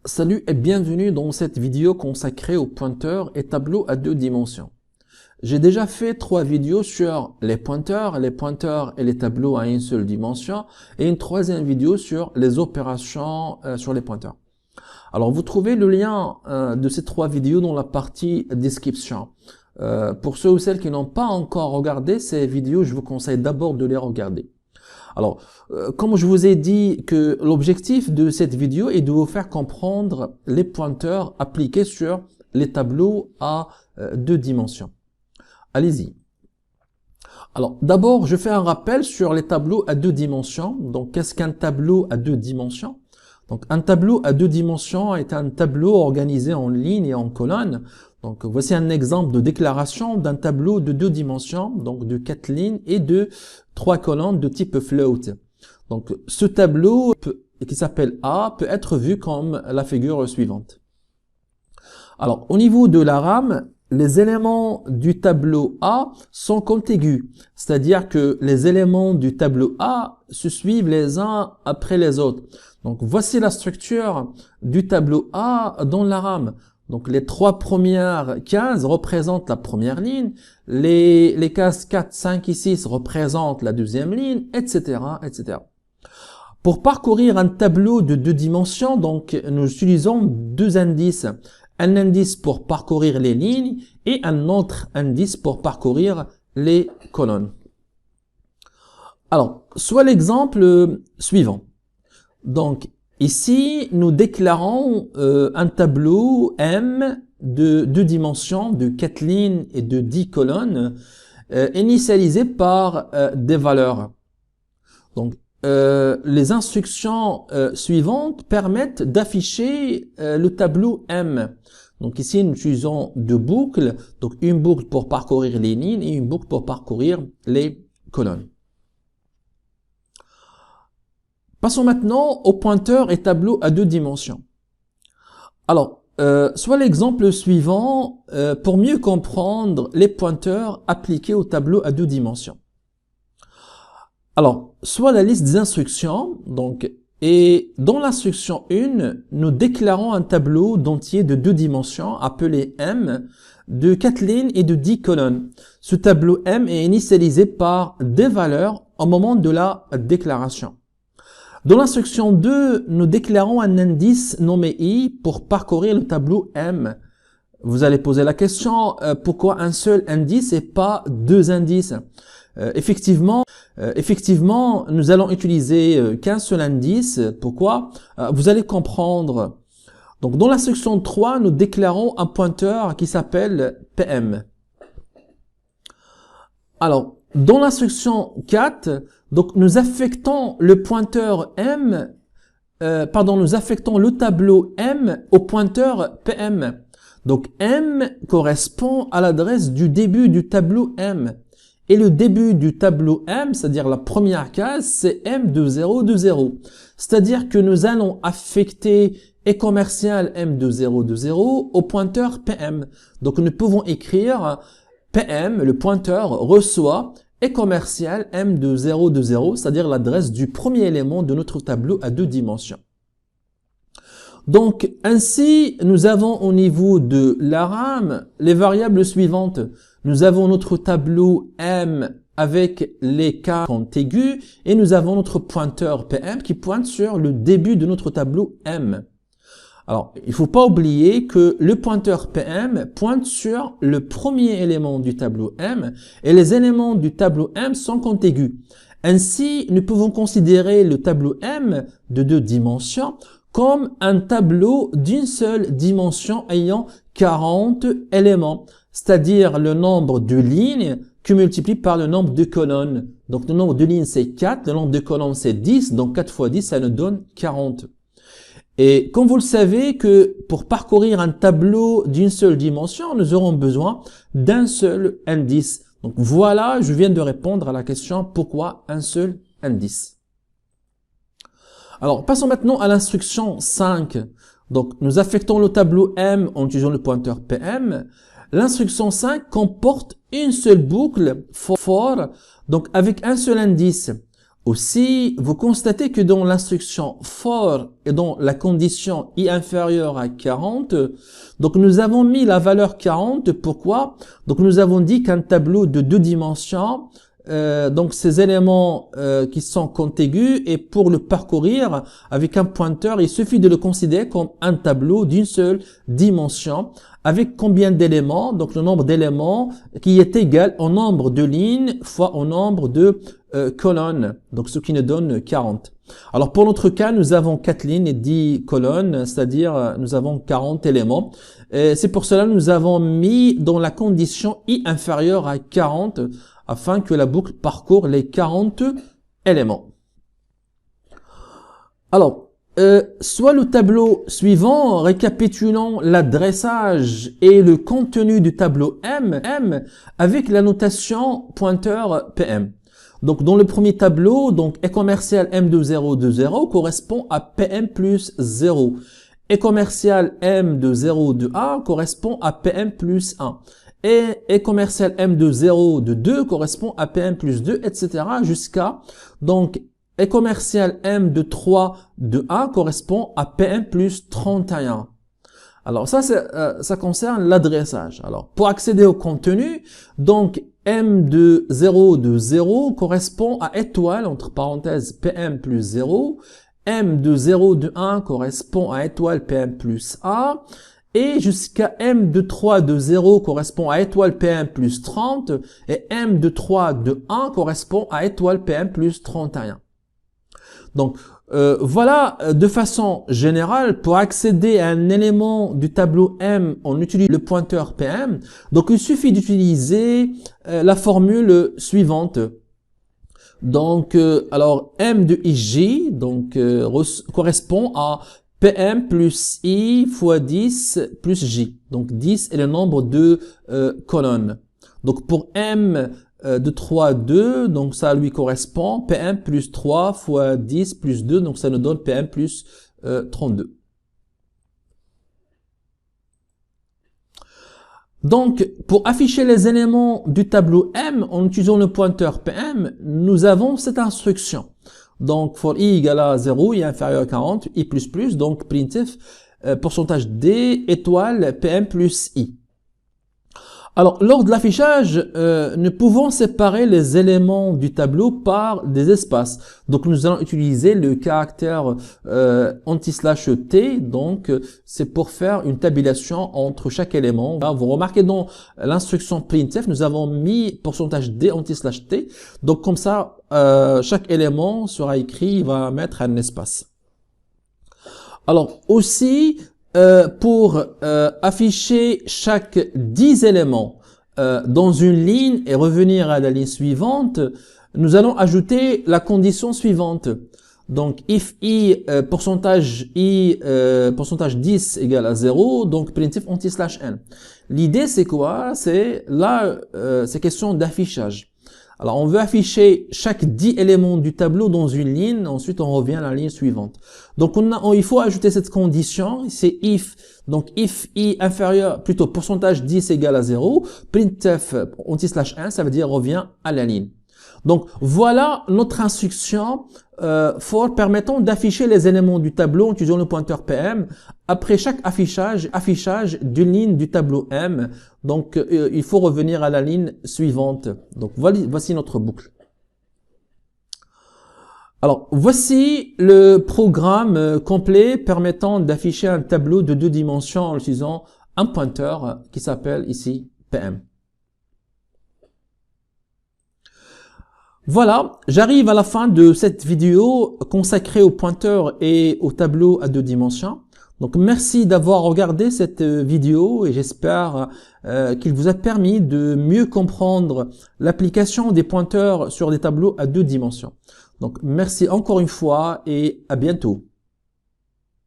Salut et bienvenue dans cette vidéo consacrée aux pointeurs et tableaux à deux dimensions. J'ai déjà fait 3 vidéos sur les pointeurs et les tableaux à une seule dimension et une troisième vidéo sur les opérations sur les pointeurs. Alors vous trouvez le lien de ces 3 vidéos dans la partie description. Pour ceux ou celles qui n'ont pas encore regardé ces vidéos, je vous conseille d'abord de les regarder. Alors, comme je vous ai dit que l'objectif de cette vidéo est de vous faire comprendre les pointeurs appliqués sur les tableaux à deux dimensions. Allez-y. Alors, d'abord, je fais un rappel sur les tableaux à deux dimensions. Donc, qu'est-ce qu'un tableau à deux dimensions? Donc, un tableau à deux dimensions est un tableau organisé en lignes et en colonnes. Donc, voici un exemple de déclaration d'un tableau de deux dimensions, donc de 4 lignes et de 3 colonnes de type float. Donc, ce tableau qui s'appelle A peut être vu comme la figure suivante. Alors, au niveau de la rame, les éléments du tableau A sont contigus, c'est-à-dire que les éléments du tableau A se suivent les uns après les autres. Donc, voici la structure du tableau A dans la rame. Donc, les 3 premières cases représentent la première ligne, les cases 4, 5 et 6 représentent la deuxième ligne, etc., etc. Pour parcourir un tableau de 2 dimensions, donc, nous utilisons 2 indices. Un indice pour parcourir les lignes et un autre indice pour parcourir les colonnes. Alors, soit l'exemple suivant. Donc, ici, nous déclarons un tableau M de 2 dimensions, de 4 lignes et de 10 colonnes, initialisé par des valeurs. Donc, les instructions suivantes permettent d'afficher le tableau M. Donc ici, nous utilisons 2 boucles, donc une boucle pour parcourir les lignes et une boucle pour parcourir les colonnes. Passons maintenant aux pointeurs et tableaux à 2 dimensions. Alors, soit l'exemple suivant pour mieux comprendre les pointeurs appliqués au tableau à 2 dimensions. Alors, soit la liste des instructions, donc, et dans l'instruction 1, nous déclarons un tableau d'entier de 2 dimensions appelé M, de 4 lignes et de 10 colonnes. Ce tableau M est initialisé par des valeurs au moment de la déclaration. Dans l'instruction 2, nous déclarons un indice nommé I pour parcourir le tableau M. Vous allez poser la question, pourquoi un seul indice et pas 2 indices? Effectivement, nous allons utiliser qu'un seul indice. Pourquoi? Vous allez comprendre. Donc, dans l'instruction 3, nous déclarons un pointeur qui s'appelle PM. Alors, dans l'instruction 4, donc nous affectons le pointeur M, nous affectons le tableau M au pointeur PM. Donc, M correspond à l'adresse du début du tableau M. Et le début du tableau M, c'est-à-dire la première case, c'est M de 0 de 0. C'est-à-dire que nous allons affecter et commercial M de 0 de 0 au pointeur PM. Donc nous pouvons écrire PM, le pointeur reçoit et commercial M de 0 de 0, c'est-à-dire l'adresse du premier élément de notre tableau à 2 dimensions. Donc ainsi, nous avons au niveau de la rame les variables suivantes. Nous avons notre tableau M avec les cas contigus et nous avons notre pointeur PM qui pointe sur le début de notre tableau M. Alors, il ne faut pas oublier que le pointeur PM pointe sur le premier élément du tableau M et les éléments du tableau M sont contigus. Ainsi, nous pouvons considérer le tableau M de 2 dimensions comme un tableau d'une seule dimension ayant 40 éléments, c'est-à-dire le nombre de lignes que multiplie par le nombre de colonnes. Donc le nombre de lignes c'est 4, le nombre de colonnes c'est 10, donc 4 fois 10 ça nous donne 40. Et comme vous le savez que pour parcourir un tableau d'une seule dimension, nous aurons besoin d'un seul indice. Donc voilà, je viens de répondre à la question pourquoi un seul indice. Alors, passons maintenant à l'instruction 5. Donc, nous affectons le tableau M en utilisant le pointeur PM. L'instruction 5 comporte une seule boucle for, donc avec un seul indice. Aussi, vous constatez que dans l'instruction for et dans la condition i inférieure à 40, donc nous avons mis la valeur 40. Pourquoi? Donc nous avons dit qu'un tableau de 2 dimensions, donc ces éléments qui sont contigus, et pour le parcourir avec un pointeur, il suffit de le considérer comme un tableau d'une seule dimension. Avec combien d'éléments? Donc le nombre d'éléments qui est égal au nombre de lignes fois au nombre de colonnes, donc ce qui nous donne 40. Alors pour notre cas, nous avons 4 lignes et 10 colonnes, c'est-à-dire nous avons 40 éléments. C'est pour cela que nous avons mis dans la condition i inférieure à 40 afin que la boucle parcourt les 40 éléments. Alors, soit le tableau suivant, récapitulant l'adressage et le contenu du tableau M avec la notation pointeur PM. Donc, dans le premier tableau, donc, E commercial M2020 correspond à PM plus 0. E commercial M2021 correspond à PM plus 1. Et E commercial M2022 correspond à PM plus 2, etc. jusqu'à, donc, E commercial M2321 correspond à PM plus 31. Alors ça concerne l'adressage. Alors pour accéder au contenu, donc M2020 correspond à étoile entre parenthèses PM plus 0, M2021 correspond à étoile PM plus 1, et jusqu'à M2320 correspond à étoile PM plus 30, et M2321 correspond à étoile PM plus 31. Donc, voilà, de façon générale, pour accéder à un élément du tableau M, on utilise le pointeur PM. Donc, il suffit d'utiliser la formule suivante. Donc, alors, M de IJ, donc, correspond à PM plus I fois 10 plus J. Donc, 10 est le nombre de colonnes. Donc, pour M de 3, 2, donc ça lui correspond PM plus 3 fois 10 plus 2, donc ça nous donne PM plus 32. Donc, pour afficher les éléments du tableau M en utilisant le pointeur PM, nous avons cette instruction. Donc, for i égale à 0, i inférieur à 40, i plus plus, donc printf, pourcentage D, étoile, PM plus i. Alors, lors de l'affichage, nous pouvons séparer les éléments du tableau par des espaces. Donc, nous allons utiliser le caractère anti/t. Donc, c'est pour faire une tabulation entre chaque élément. Là, vous remarquez dans l'instruction printf, nous avons mis pourcentage D anti/t. Donc, comme ça, chaque élément sera écrit, il va mettre un espace. Alors, aussi, pour afficher chaque 10 éléments dans une ligne et revenir à la ligne suivante, nous allons ajouter la condition suivante. Donc, if i pourcentage 10 égale à 0, donc printf anti/n. L'idée, c'est quoi? C'est là, c'est question d'affichage. Alors, on veut afficher chaque 10 éléments du tableau dans une ligne, ensuite on revient à la ligne suivante. Donc, il faut ajouter cette condition, c'est if, donc if i inférieur, plutôt pourcentage 10 égale à 0, printf anti/n, ça veut dire revient à la ligne. Donc, voilà notre instruction for permettant d'afficher les éléments du tableau en utilisant le pointeur PM après chaque affichage d'une ligne du tableau M. Donc, il faut revenir à la ligne suivante. Donc, voici notre boucle. Alors, voici le programme complet permettant d'afficher un tableau de 2 dimensions en utilisant un pointeur qui s'appelle ici PM. Voilà, j'arrive à la fin de cette vidéo consacrée au pointeur et au tableau à 2 dimensions. Donc merci d'avoir regardé cette vidéo et j'espère qu'il vous a permis de mieux comprendre l'application des pointeurs sur des tableaux à 2 dimensions. Donc merci encore une fois et à bientôt.